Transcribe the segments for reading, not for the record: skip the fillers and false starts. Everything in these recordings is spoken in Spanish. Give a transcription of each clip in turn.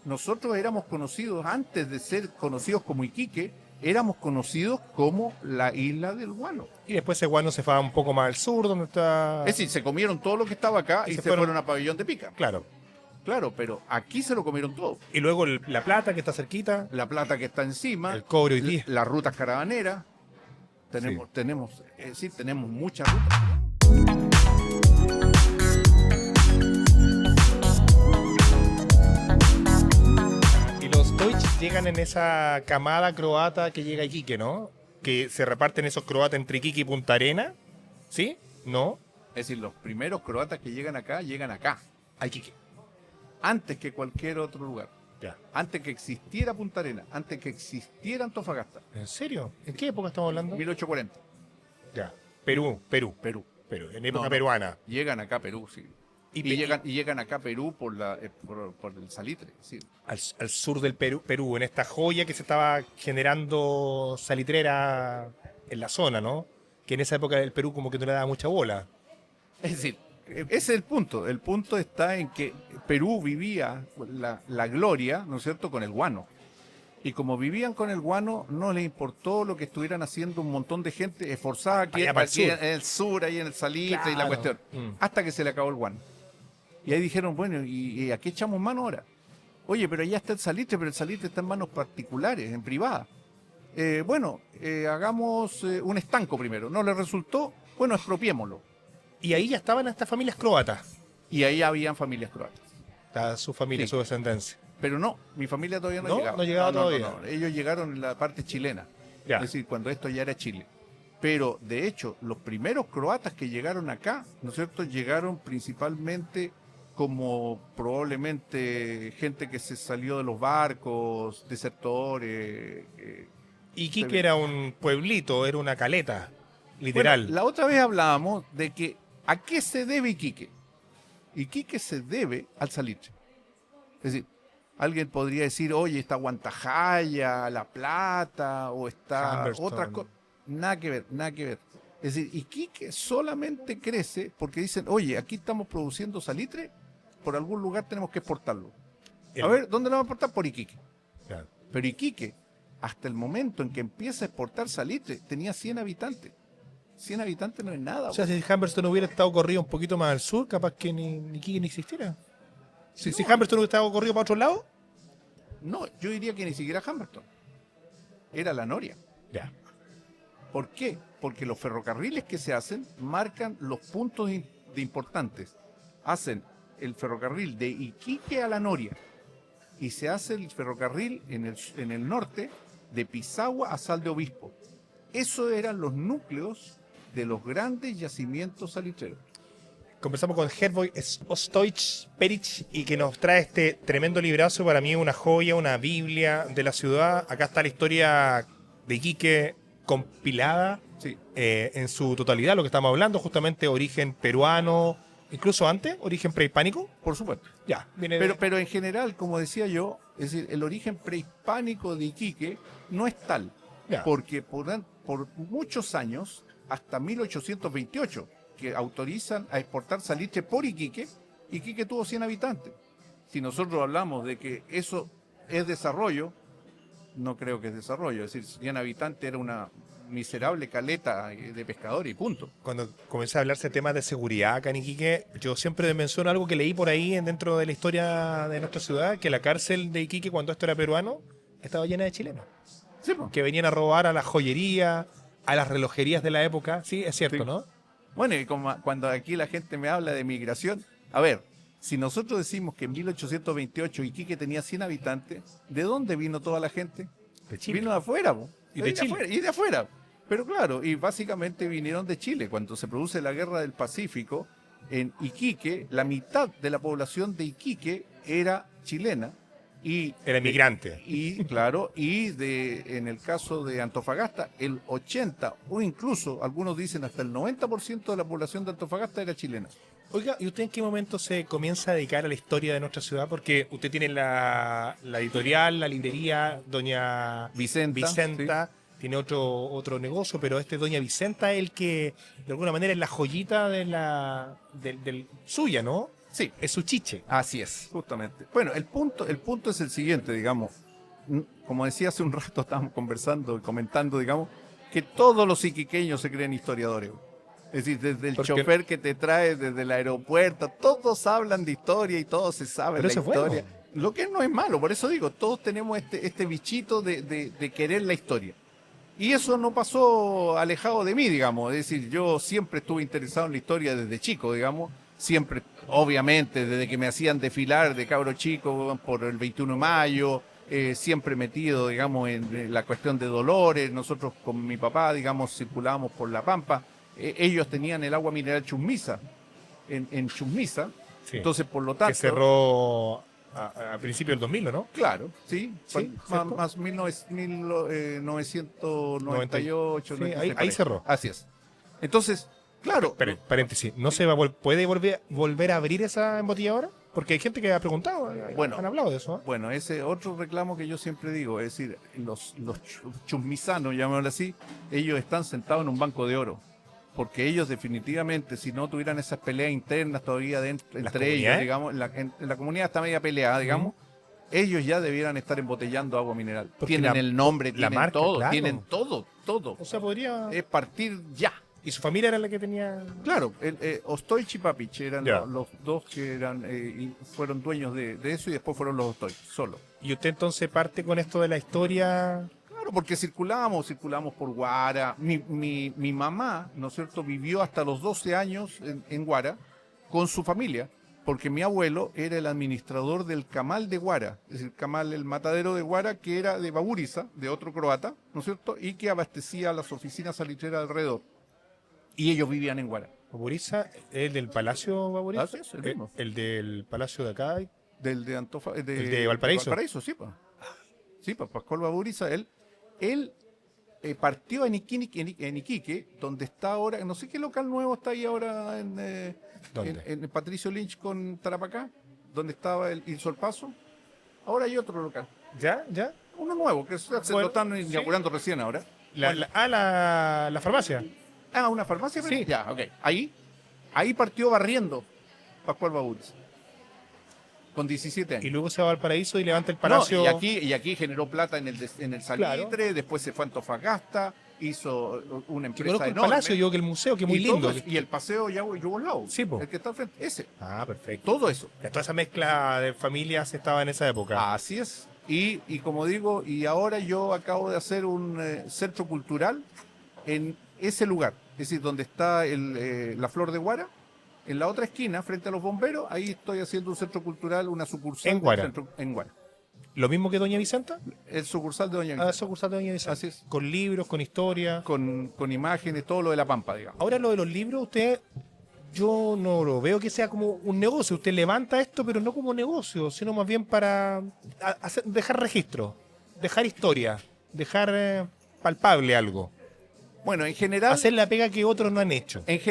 nosotros éramos conocidos, antes de ser conocidos como Iquique, éramos conocidos como la isla del guano. Y después ese guano se fue un poco más al sur, donde está... Es decir, se comieron todo lo que estaba acá y se fueron a Pabellón de Pica. Claro. Claro, pero aquí se lo comieron todo. Y luego La Plata, que está cerquita. La plata que está encima. El cobre hoy día. Las rutas caravaneras. Tenemos, tenemos muchas rutas. Deutsch llegan en esa camada croata que llega a Iquique, ¿no? Que se reparten esos croatas entre Iquique y Punta Arena, ¿sí? ¿No? Es decir, los primeros croatas que llegan acá, A Iquique. Antes que cualquier otro lugar. Ya. Antes que existiera Punta Arena, antes que existiera Antofagasta. ¿En serio? ¿En qué época estamos hablando? 1840. Ya. Perú. En época peruana. Llegan acá a Perú, sí. Y llegan acá a Perú por el salitre. Sí. Al sur del Perú, en esta joya que se estaba generando salitrera en la zona, ¿no? Que en esa época del Perú como que no le daba mucha bola. Es decir, ese es el punto. El punto está en que Perú vivía la gloria, ¿no es cierto?, con el guano. Y como vivían con el guano, no les importó lo que estuvieran haciendo un montón de gente esforzada aquí en el sur, ahí en el salitre, claro, y la cuestión. Hasta que se le acabó el guano. Y ahí dijeron, bueno, ¿y a qué echamos mano ahora? Oye, pero allá está el salitre, pero el salitre está en manos particulares, en privada. Hagamos un estanco primero. ¿No le resultó? Bueno, expropiémoslo. Y ahí ya estaban estas familias croatas. Y ahí habían familias croatas. Está su familia, sí, su descendencia. Pero no, mi familia todavía no llegaba. No llegaba todavía. No. Ellos llegaron en la parte chilena. Ya. Es decir, cuando esto ya era Chile. Pero, de hecho, los primeros croatas que llegaron acá, ¿no es cierto?, llegaron principalmente como probablemente gente que se salió de los barcos, desertores. Iquique era un pueblito, era una caleta, literal. Bueno, la otra vez hablábamos de que ¿a qué se debe Iquique? Iquique se debe al salitre. Es decir, alguien podría decir, oye, está Guantajaya, La Plata, o está otras cosas. Nada que ver. Es decir, Iquique solamente crece porque dicen, oye, aquí estamos produciendo salitre, por algún lugar tenemos que exportarlo. A ver, ¿dónde lo vamos a exportar? Por Iquique. Claro. Pero Iquique, hasta el momento en que empieza a exportar salitre, tenía 100 habitantes. 100 habitantes no es nada. O sea, si Humberstone hubiera estado corrido un poquito más al sur, capaz que ni Iquique ni existiera. Si Humberstone hubiera estado corrido para otro lado. No, yo diría que ni siquiera Humberstone. Era la Noria. Ya. ¿Por qué? Porque los ferrocarriles que se hacen marcan los puntos de importantes. Hacen el ferrocarril de Iquique a la Noria y se hace el ferrocarril en el norte de Pisagua a Sal de Obispo. Esos eran los núcleos de los grandes yacimientos salitreros. Conversamos con Herboy Stoich Peric y que nos trae este tremendo librazo, para mí una joya, una biblia de la ciudad. Acá está la historia de Iquique compilada, sí, en su totalidad, lo que estamos hablando, justamente origen peruano, incluso antes, origen prehispánico. Por supuesto. Ya, pero en general, como decía yo, es decir, el origen prehispánico de Iquique no es tal, porque por muchos años, hasta 1828, que autorizan a exportar salitre por Iquique, Iquique tuvo 100 habitantes. Si nosotros hablamos de que eso es desarrollo, no creo que es desarrollo. Es decir, 100 habitantes era una miserable caleta de pescadores y punto. Cuando comencé a hablarse de temas de seguridad acá en Iquique, yo siempre menciono algo que leí por ahí dentro de la historia de nuestra ciudad, que la cárcel de Iquique, cuando esto era peruano, estaba llena de chilenos. Sí, pues. Que venían a robar a la joyería, a las relojerías de la época. Sí, es cierto, sí, ¿no? Bueno, y como cuando aquí la gente me habla de migración, a ver, si nosotros decimos que en 1828 Iquique tenía 100 habitantes, ¿de dónde vino toda la gente? De Chile. Vino de afuera, y de Chile. Y de afuera. Pero claro, y básicamente vinieron de Chile. Cuando se produce la Guerra del Pacífico, en Iquique, la mitad de la población de Iquique era chilena. Era inmigrante. Y claro, en el caso de Antofagasta, el 80 o incluso, algunos dicen hasta el 90% de la población de Antofagasta era chilena. Oiga, ¿y usted en qué momento se comienza a dedicar a la historia de nuestra ciudad? Porque usted tiene la editorial, la librería, doña Vicenta, sí, tiene otro negocio, pero doña Vicenta es el que, de alguna manera, es la joyita de suya, ¿no? Sí, Es su chiche. así es, justamente. Bueno, el punto es el siguiente, digamos. Como decía hace un rato, estábamos conversando y comentando, digamos, que todos los iquiqueños se creen historiadores. Es decir, desde el Porque- chofer que te trae desde el aeropuerto, todos hablan de historia y todos se saben Pero la eso es historia. bueno. Lo que no es malo, por eso digo, todos tenemos este bichito de querer la historia. Y eso no pasó alejado de mí, digamos. Es decir, yo siempre estuve interesado en la historia desde chico, digamos. Siempre, obviamente, desde que me hacían desfilar de cabro chico por el 21 de mayo, siempre metido, digamos, en la cuestión de Dolores. Nosotros con mi papá, digamos, circulábamos por La Pampa. Ellos tenían el agua mineral Chusmisa, en Chusmisa. Sí. Entonces, por lo tanto... Que cerró a principios del 2000, ¿o ¿no? Claro, sí, Sí, ¿cierto? más 1998. Sí, 96, ahí cerró. Así es. Entonces, claro, Paréntesis, ¿no se va puede volver a abrir esa embotelladora? Porque hay gente que ha preguntado, Bueno. han hablado de eso. bueno, ese otro reclamo que yo siempre digo, es decir, los chusmisanos, llamémoslo así, ellos están sentados en un banco de oro. Porque ellos definitivamente, si no tuvieran esas peleas internas todavía entre ellos, comunidades? digamos, en la comunidad está media peleada, digamos, ellos ya debieran estar embotellando agua mineral. Porque Tienen la- el nombre, la tienen marca, todo, claro. tienen todo, todo. O sea, podría... Es partir ya. ¿Y su familia era la que tenía...? Claro, Ostoich y Papich eran Ya. los dos que eran y fueron dueños de eso y después fueron los Ostoich, solo. Y usted entonces parte con esto de la historia... Claro, porque circulábamos por Guara. Mi mamá, ¿no es cierto?, vivió hasta los 12 años en Guara con su familia, porque mi abuelo era el administrador del Camal de Guara, es decir, Camal, el matadero de Guara, que era de Baburiza, de otro croata, ¿no es cierto?, y que abastecía las oficinas salitreras alrededor. Y ellos vivían en Guara. Baburiza, ¿el del Palacio Baburiza? Así es, el mismo. El del Palacio de acá. Del de Antofa, ¿El de Valparaíso? Valparaíso, sí, pues. Sí, pues Pascual Baburiza, él partió en Iquique, donde está ahora, no sé qué local nuevo está ahí ahora ¿Dónde? en Patricio Lynch con Tarapacá, donde estaba el Solpazo. Ahora hay otro local, ¿Ya? ¿Ya? uno nuevo, que se Bueno, lo están sí. inaugurando recién ahora. La farmacia. Ah, una farmacia. Sí. Ya, ok. Ahí partió barriendo Pascual Baburiza, con 17 años. Y luego se va al Valparaíso y levanta el No, palacio. y aquí generó plata en el Salitre, después se fue a Antofagasta, hizo una Que empresa conozco el enorme. palacio, yo que el museo, que es muy y todo lindo. eso, y el paseo Yugoslavo, Sí, po. el que está al frente, ese, Ah, perfecto. todo eso. Ya toda esa mezcla de familias estaba en esa época. Así es. Y como digo, y ahora yo acabo de hacer un centro cultural en ese lugar, es decir, donde está la Flor de Guara. En la otra esquina, frente a los bomberos, ahí estoy haciendo un centro cultural, una sucursal En del Guara. centro- en Guara. Lo mismo que Doña Vicenta. El sucursal de Doña Ah, Vicenta, sucursal de Doña Vicenta. Así es. Con libros, con historia. con imágenes, todo lo de la Pampa, digamos. Ahora lo de los libros, usted, yo no lo veo que sea como un negocio. Usted levanta esto, pero no como negocio, sino más bien para dejar registro, dejar historia, dejar palpable algo. Bueno, en general, Hacer la pega que otros no han hecho. es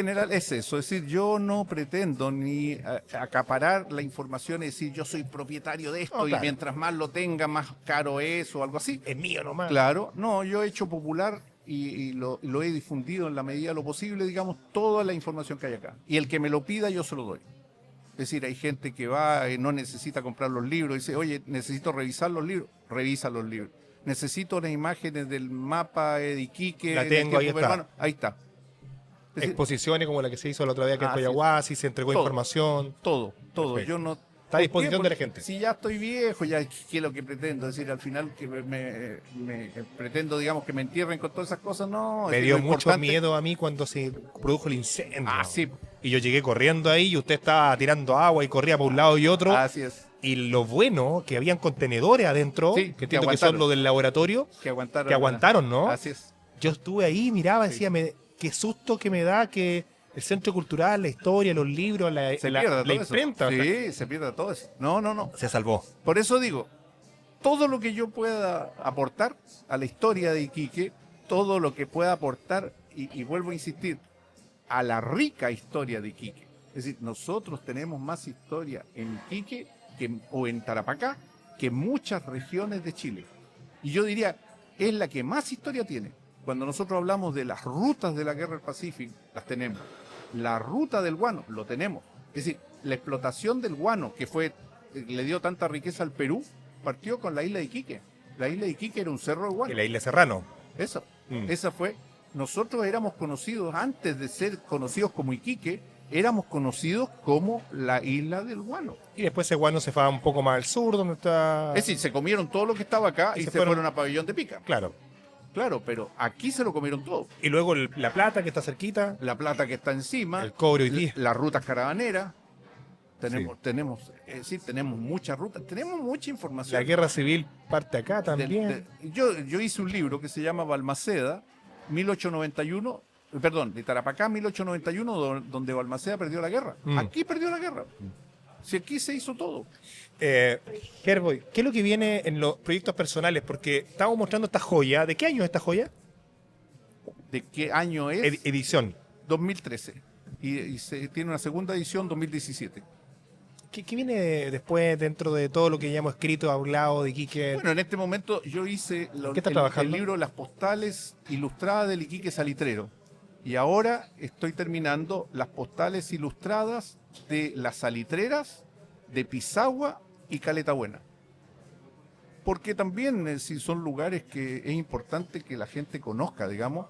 eso. Es decir, yo no pretendo ni acaparar la información, es decir, yo soy propietario de esto No, claro. y mientras más lo tenga, más caro es o algo así. Es mío nomás. Claro, no, yo he hecho popular y lo he difundido en la medida de lo posible, digamos, toda la información que hay acá. Y el que me lo pida, yo se lo doy. Es decir, hay gente que va y no necesita comprar los libros, dice, oye, necesito revisar los libros, revisa los libros. Necesito unas imágenes del mapa de Iquique. La en tengo, el tiempo ahí está. peruano. Ahí está. Es decir, Exposiciones como la que se hizo la otra vez aquí en Ah, sí. Coyahuasi, se entregó Todo. información. todo. Perfecto. Yo no. Está a ¿Por qué? disposición de la Porque gente. Si ya estoy viejo, ya qué es lo que pretendo. Es decir, al final que me pretendo, digamos, que me entierren con todas esas cosas, no. Me es dio lo mucho importante- miedo a mí cuando se produjo el incendio. Ah, sí. Y yo llegué corriendo ahí y usted estaba tirando agua y corría por un lado y otro. Así es. Y lo bueno, que habían contenedores adentro, Sí, que que entiendo que son aguantaron. los del laboratorio, Que aguantaron. que aguantaron, ¿no? Así es. Yo estuve ahí, miraba, Sí. decía, qué susto que me da que el centro cultural, la historia, los libros, la Pierda todo eso. imprenta. Sí, se pierde todo eso. No. Se salvó. Por eso digo, todo lo que yo pueda aportar a la historia de Iquique, todo lo que pueda aportar, y vuelvo a insistir, a la rica historia de Iquique. Es decir, nosotros tenemos más historia en Iquique o en Tarapacá que muchas regiones de Chile. Y yo diría, es la que más historia tiene. Cuando nosotros hablamos de las rutas de la Guerra del Pacífico, las tenemos. La ruta del guano, lo tenemos. Es decir, la explotación del guano, que le dio tanta riqueza al Perú, partió con la isla de Iquique. La isla de Iquique era un cerro de guano. Y la isla Serrano. Eso, esa fue. Nosotros éramos conocidos, antes de ser conocidos como Iquique, éramos conocidos como la isla del guano. Y después ese guano se fue un poco más al sur, donde está... Es decir, se comieron todo lo que estaba acá y se fueron a Pabellón de Pica. Claro. Claro, pero aquí se lo comieron todo. Y luego la plata, que está cerquita. La plata que está encima. El cobre hoy día. Las rutas caravaneras. Tenemos muchas rutas, tenemos mucha información. La guerra civil parte acá también. Yo hice un libro que se llama Balmaceda, 1891, perdón, de Tarapacá, 1891, donde Balmaceda perdió la guerra. Aquí perdió la guerra. Si aquí se hizo todo. Herboy, ¿qué es lo que viene en los proyectos personales? Porque estamos mostrando esta joya. ¿De qué año es esta joya? ¿De qué año es? Edición. 2013. Y se tiene una segunda edición, 2017. ¿Qué viene después dentro de todo lo que ya hemos escrito, hablado de Iquique? Bueno, en este momento yo hice el libro Las postales ilustradas del Iquique Salitrero. Y ahora estoy terminando las postales ilustradas de las salitreras de Pisagua y Caleta Buena. Porque también si son lugares que es importante que la gente conozca, digamos.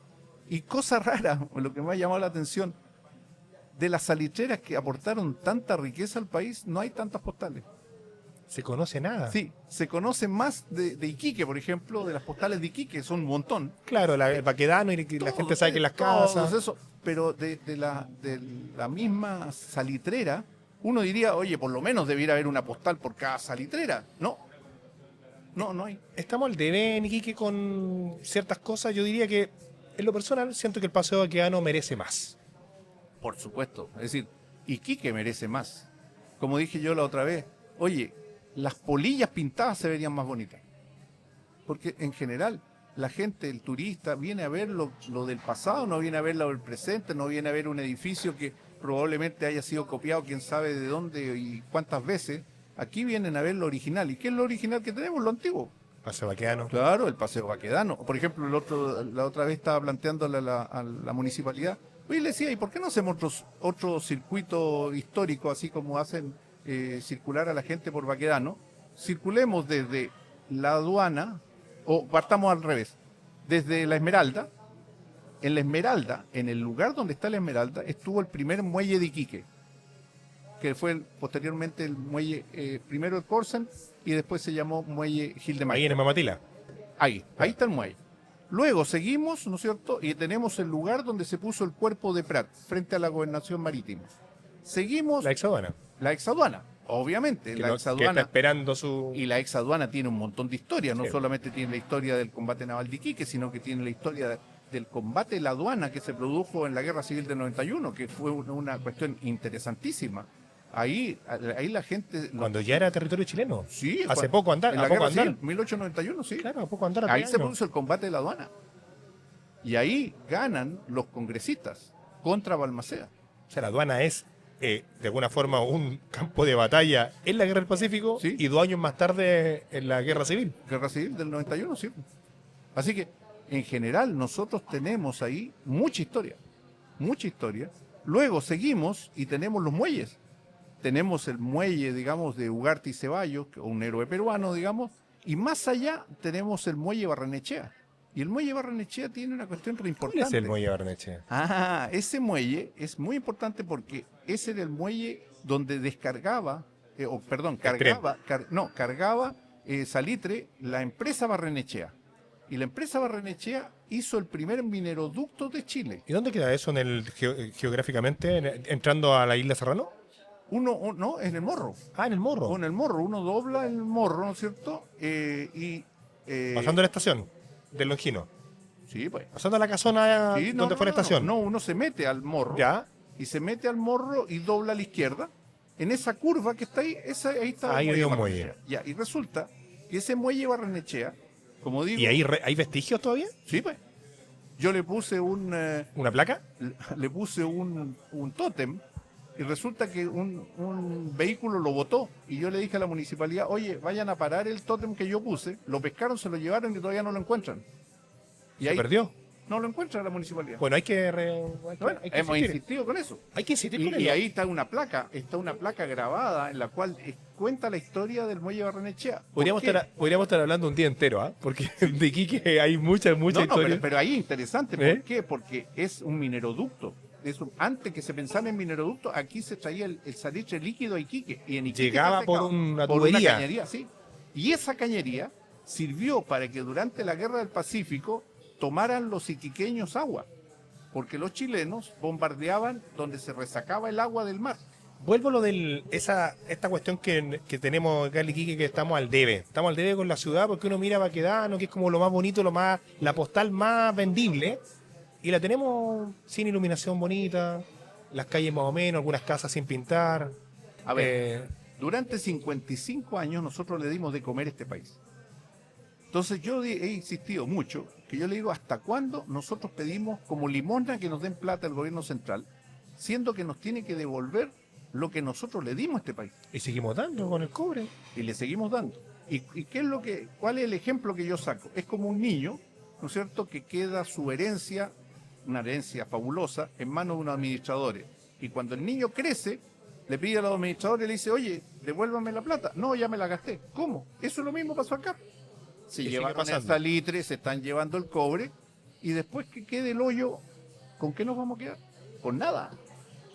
Y cosa rara, lo que me ha llamado la atención, de las salitreras que aportaron tanta riqueza al país, no hay tantas postales. ¿Se conoce nada? Sí, se conoce más de Iquique, por ejemplo, de las postales de Iquique, son un montón. Claro, el Baquedano y la gente sabe que las casas... Eso, pero de la misma salitrera, uno diría, oye, por lo menos debiera haber una postal por cada salitrera. No hay. Estamos al debe en Iquique con ciertas cosas. Yo diría que, en lo personal, siento que el Paseo Baquedano merece más. Por supuesto, es decir, Iquique merece más. Como dije yo la otra vez, oye, las polillas pintadas se verían más bonitas. Porque en general la gente, el turista, viene a ver lo del pasado, no viene a ver lo del presente, no viene a ver un edificio que probablemente haya sido copiado quién sabe de dónde y cuántas veces. Aquí vienen a ver lo original. ¿Y qué es lo original que tenemos? Lo antiguo. Paseo Baquedano. Claro, el Paseo Baquedano. Por ejemplo, la otra vez estaba planteándole a la municipalidad. Oye, le decía, ¿y por qué no hacemos otro circuito histórico, así como hacen circular a la gente por Baquedano? Circulemos desde la aduana, o partamos al revés, desde la Esmeralda. En la Esmeralda, en el lugar donde está la Esmeralda, estuvo el primer muelle de Iquique, que fue posteriormente el muelle, primero el Corsen, y después se llamó muelle Gil de Mayo. Ahí en Mamatila. Ahí está el muelle. Luego seguimos, ¿no es cierto? Y tenemos el lugar donde se puso el cuerpo de Prat, frente a la gobernación marítima. Seguimos... La exaduana. La exaduana, obviamente. Que está esperando su... Y la exaduana tiene un montón de historias. No Sí. solamente tiene la historia del combate naval de Iquique, sino que tiene la historia del combate de la aduana que se produjo en la Guerra Civil del 91, que fue una cuestión interesantísima. Ahí la gente... Cuando ya era territorio chileno. Sí. Hace poco andar. En la Guerra Civil, 1891, sí. Claro, a poco andar. Ahí se produce el combate de la aduana. Y ahí ganan los congresistas contra Balmaceda. O sea, la aduana es, de alguna forma, un campo de batalla en la Guerra del Pacífico, Sí. y 2 años más tarde en la Guerra Civil. Guerra Civil del 91, sí. Así que, en general, nosotros tenemos ahí mucha historia. Mucha historia. Luego seguimos y tenemos los muelles. Tenemos el muelle, digamos, de Ugarte y Ceballos, un héroe peruano, digamos, y más allá tenemos el muelle Barrenechea. Y el muelle Barrenechea tiene una cuestión re importante. ¿Cuál es el muelle Barrenechea? Ese muelle es muy importante porque ese era el muelle donde descargaba, cargaba salitre la empresa Barrenechea. Y la empresa Barrenechea hizo el primer mineroducto de Chile. ¿Y dónde queda eso geográficamente, entrando a la isla Serrano? No, en el Morro. En el Morro. O en el Morro, uno dobla en el Morro, ¿no es cierto? Pasando la estación del Longino. Sí, pues. Pasando a la casona Sí, donde fue la estación. No, uno se mete al Morro. Ya. Y se mete al Morro y dobla a la izquierda. En esa curva que está ahí, ahí está Ahí el había un Barrenechea. muelle. Ya, y resulta que ese muelle Barrenechea, como digo... ¿Y ahí hay vestigios todavía? Sí, pues. Yo le puse ¿Una placa? le puse un tótem y resulta que un vehículo lo botó. Y yo le dije a la municipalidad, oye, vayan a parar el tótem que yo puse. Lo pescaron, se lo llevaron y todavía no lo encuentran. Y ¿Se ahí, perdió? No lo encuentra la municipalidad. Bueno, Bueno, hay que hemos insistir. insistido con eso. Hay que insistir con Y ello. ahí está una placa grabada en la cual cuenta la historia del muelle Barrenechea. ¿Por qué? Podríamos estar hablando un día entero, ¿ah? Porque de Iquique hay mucha No, historia. pero ahí es interesante. ¿Eh? ¿Por qué? Porque es un mineroducto. Antes que se pensara en mineroducto, aquí se traía el salitre líquido a Iquique. Y en Iquique Llegaba se por secaba una por tubería. cañería, sí. Y esa cañería sirvió para que durante la Guerra del Pacífico tomaran los iquiqueños agua. Porque los chilenos bombardeaban donde se resacaba el agua del mar. Vuelvo a lo de esta cuestión que tenemos acá en Iquique, que estamos al debe. Estamos al debe con la ciudad porque uno mira Baquedano, que es como lo más bonito, la postal más vendible, y la tenemos sin iluminación bonita, las calles más o menos, algunas casas sin pintar. A ver, durante 55 años nosotros le dimos de comer a este país. Entonces yo he insistido mucho, que yo le digo, ¿hasta cuándo nosotros pedimos como limosna que nos den plata al gobierno central, siendo que nos tiene que devolver lo que nosotros le dimos a este país? Y seguimos dando con el cobre. Y le seguimos dando. ¿Y cuál es el ejemplo que yo saco? Es como un niño, ¿no es cierto?, que queda su herencia, una herencia fabulosa, en manos de unos administradores. Y cuando el niño crece, le pide a los administradores y le dice, oye, devuélvame la plata. No, ya me la gasté. ¿Cómo? Eso es lo mismo pasó acá. Se ¿Qué sigue llevaron el pasando? salitre, se están llevando el cobre, y después que quede el hoyo, ¿con qué nos vamos a quedar? Con nada.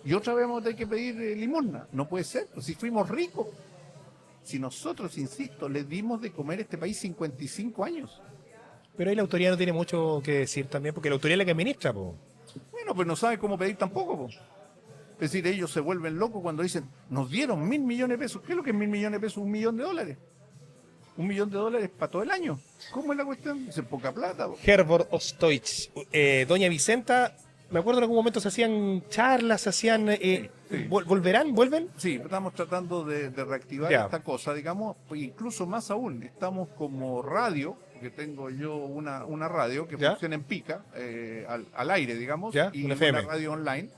Y otra vez vamos a tener que pedir limosna. No puede ser, pues si fuimos ricos. Si nosotros, insisto, le dimos de comer a este país 55 años. Pero ahí la autoridad no tiene mucho que decir también, porque la autoridad es la que administra, po. Bueno, pues no sabe cómo pedir tampoco, po. Es decir, ellos se vuelven locos cuando dicen, nos dieron 1.000 millones de pesos. ¿Qué es lo que es 1.000 millones de pesos? $1 millón. $1 millón para todo el año. ¿Cómo es la cuestión? Es poca plata, po. Herbert Ostoich. Doña Vicenta, me acuerdo en algún momento se hacían charlas, se hacían... Sí. ¿Volverán? ¿Vuelven? Sí, estamos tratando de reactivar Ya. esta cosa, digamos, incluso más aún, estamos como radio, porque tengo yo una radio que Ya. funciona en pica, al aire, digamos, Ya, y una una FM. radio online,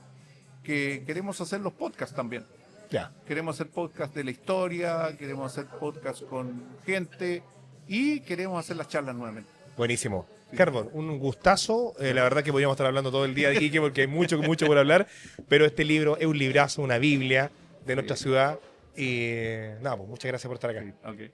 que queremos hacer los podcasts también. Ya. Queremos hacer podcast de la historia, queremos hacer podcast con gente y queremos hacer las charlas nuevamente. Buenísimo. Herbert, un gustazo. La verdad que podríamos estar hablando todo el día de Iquique porque hay mucho por hablar, pero este libro es un librazo, una Biblia de nuestra ciudad. Y nada, pues muchas gracias por estar acá. Ok.